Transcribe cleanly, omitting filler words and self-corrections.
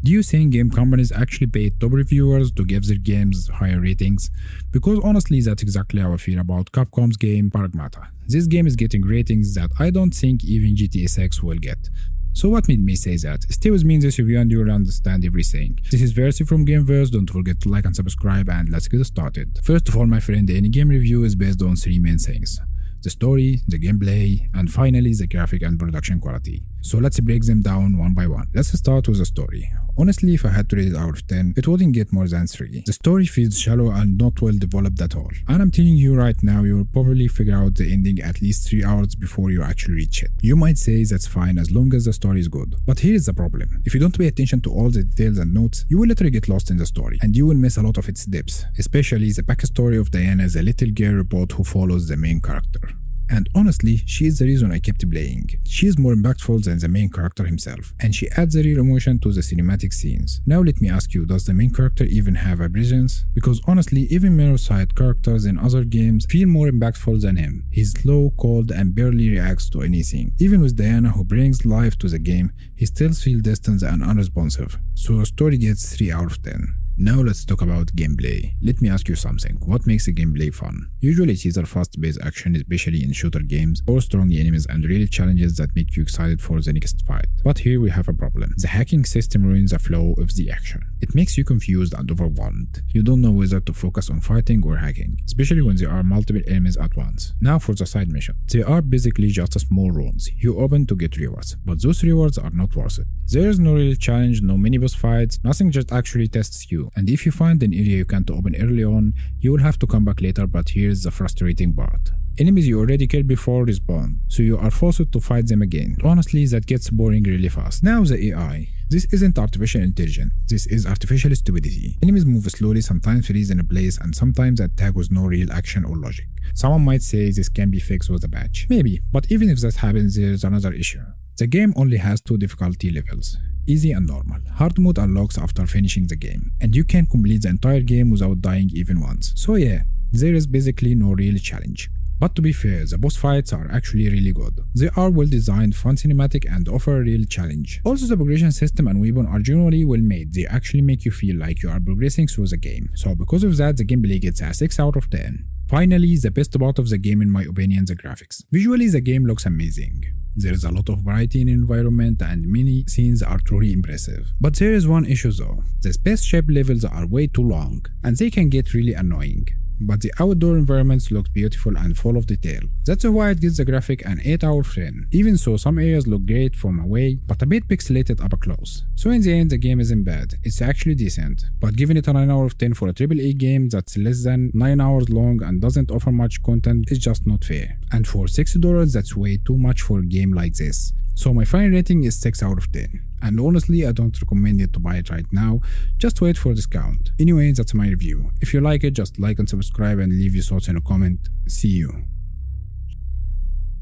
Do you think game companies actually pay top reviewers to give their games higher ratings? Because honestly, that's exactly how I feel about Capcom's game Pragmata. This game is getting ratings that I don't think even GTA 6 will get. So what made me say that? Stay with me in this review and you'll understand everything. This is Versi from Gameverse, don't forget to like and subscribe and let's get started. First of all my friend, any game review is based on three main things: the story, the gameplay, and finally the graphic and production quality. So let's break them down one by one. Let's start with the story. Honestly, if I had to rate it out of 10, it wouldn't get more than 3. The story feels shallow and not well developed at all. And I'm telling you right now, you'll probably figure out the ending at least 3 hours before you actually reach it. You might say that's fine as long as the story is good. But here's the problem. If you don't pay attention to all the details and notes, you will literally get lost in the story. And you will miss a lot of its depths. Especially the backstory of Diana, the little girl robot who follows the main character. And honestly, she is the reason I kept playing. She is more impactful than the main character himself, and she adds a real emotion to the cinematic scenes. Now let me ask you, does the main character even have a presence? Because honestly, even mirror side characters in other games feel more impactful than him. He's slow, cold, and barely reacts to anything. Even with Diana, who brings life to the game, he still feels distant and unresponsive. So the story gets 3 out of 10. Now let's talk about gameplay. Let me ask you something. What makes a gameplay fun? Usually it's either fast-paced action, especially in shooter games, or strong enemies and real challenges that make you excited for the next fight. But here we have a problem. The hacking system ruins the flow of the action. It makes you confused and overwhelmed. You don't know whether to focus on fighting or hacking, especially when there are multiple enemies at once. Now for the side mission. They are basically just small rooms you open to get rewards, but those rewards are not worth it. There is no real challenge, no mini boss fights, nothing just actually tests you. And if you find an area you can't open early on, you will have to come back later, but here's the frustrating part. Enemies you already killed before respawn, so you are forced to fight them again. Honestly, that gets boring really fast. Now the AI. This isn't artificial intelligence, this is artificial stupidity. Enemies move slowly, sometimes freeze in a place, and sometimes attack with no real action or logic. Someone might say this can be fixed with a patch. Maybe, but even if that happens, there's another issue. The game only has 2 difficulty levels: easy and normal. Hard mode unlocks after finishing the game, and you can complete the entire game without dying even once. So yeah, there is basically no real challenge. But to be fair, the boss fights are actually really good. They are well designed, fun cinematic, and offer a real challenge. Also, the progression system and weapon are generally well made. They actually make you feel like you are progressing through the game. So because of that, the gameplay gets a 6 out of 10. Finally, the best part of the game in my opinion, the graphics. Visually, the game looks amazing. There is a lot of variety in environment and many scenes are truly impressive. But there is one issue though. The spaceship levels are way too long and they can get really annoying. But the outdoor environments look beautiful and full of detail. That's why it gives the graphic an 8 out of 10. Even so, some areas look great from away, but a bit pixelated up close. So in the end, the game isn't bad. It's actually decent. But giving it a 9 out of 10 for a AAA game that's less than 9 hours long and doesn't offer much content is just not fair. And for $60, that's way too much for a game like this. So my final rating is 6 out of 10. And honestly, I don't recommend it to buy it right now, just wait for a discount. Anyway, that's my review. If you like it, just like and subscribe and leave your thoughts in a comment. See you.